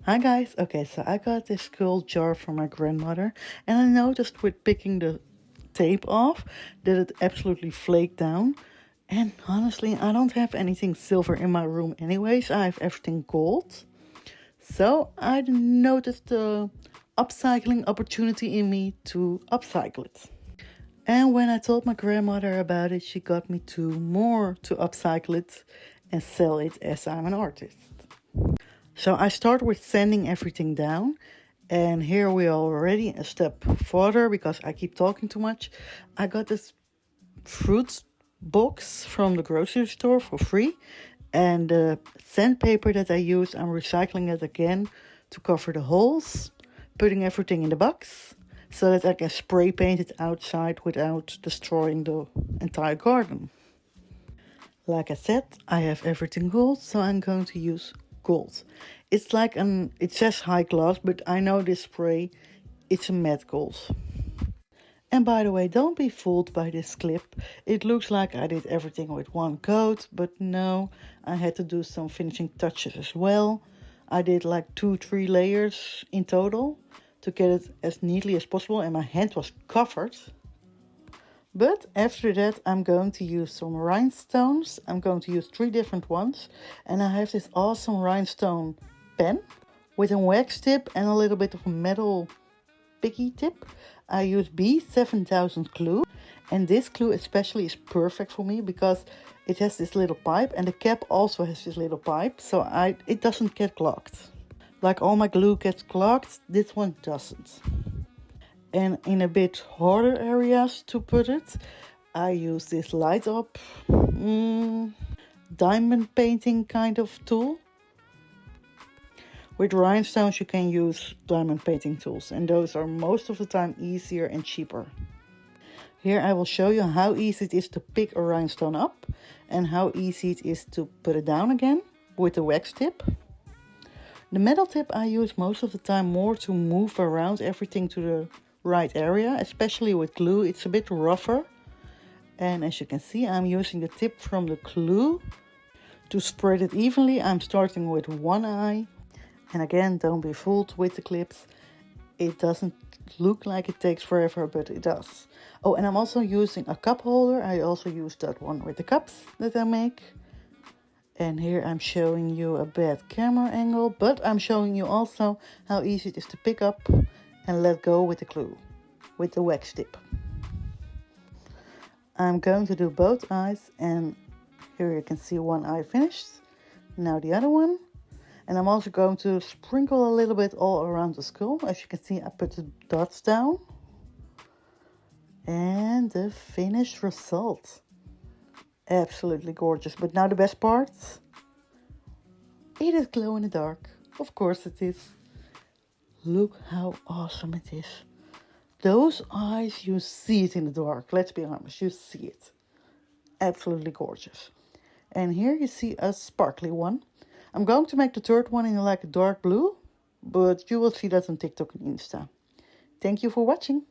Hi guys, okay, so I got this skull jar from my grandmother and I noticed with picking the tape off that it absolutely flaked down. And honestly, I don't have anything silver in my room anyways, I have everything gold. So I noticed the upcycling opportunity in me to upcycle it. And when I told my grandmother about it, she got me to upcycle it and sell it as I'm an artist. So I start with sanding everything down. And here we are already a step further because I keep talking too much. I got this fruit box from the grocery store for free. And the sandpaper that I use, I'm recycling it again to cover the holes. Putting everything in the box so that I can spray paint it outside without destroying the entire garden. Like I said, I have everything gold, so I'm going to use gold. It's like it says high gloss, but I know this spray, it's a matte gold. And by the way, don't be fooled by this clip. It looks like I did everything with one coat, but no, I had to do some finishing touches as well. I did like 2-3 layers in total to get it as neatly as possible, and my hand was covered. But after that, I'm going to use some rhinestones. I'm going to use 3 different ones. And I have this awesome rhinestone pen with a wax tip and a little bit of a metal picky tip. I use B7000 glue. And this glue especially is perfect for me because it has this little pipe. And the cap also has this little pipe. So it doesn't get clogged. Like all my glue gets clogged, this one doesn't. And in a bit harder areas to put it, I use this light up diamond painting kind of tool. With rhinestones you can use diamond painting tools, and those are most of the time easier and cheaper. Here I will show you how easy it is to pick a rhinestone up and how easy it is to put it down again with the wax tip. The metal tip I use most of the time more to move around everything to the right area, especially with glue. It's a bit rougher, and as you can see, I'm using the tip from the glue to spread it evenly. I'm starting with one eye, and again, don't be fooled with the clips. It doesn't look like it takes forever, but it does. Oh, and I'm also using a cup holder. I also use that one with the cups that I make. And here I'm showing you a bad camera angle, but I'm showing you also how easy it is to pick up and let go with the glue, with the wax tip. I'm going to do both eyes, and here you can see one eye finished. Now the other one. And I'm also going to sprinkle a little bit all around the skull. As you can see, I put the dots down. And the finished result. Absolutely gorgeous. But now the best part. It is glow in the dark. Of course it is. Look how awesome it is. Those eyes, you see it in the dark. Let's be honest, you see it. Absolutely gorgeous. And here you see a sparkly one. I'm going to make the third one in like a dark blue, but you will see that on TikTok and Insta. Thank you for watching.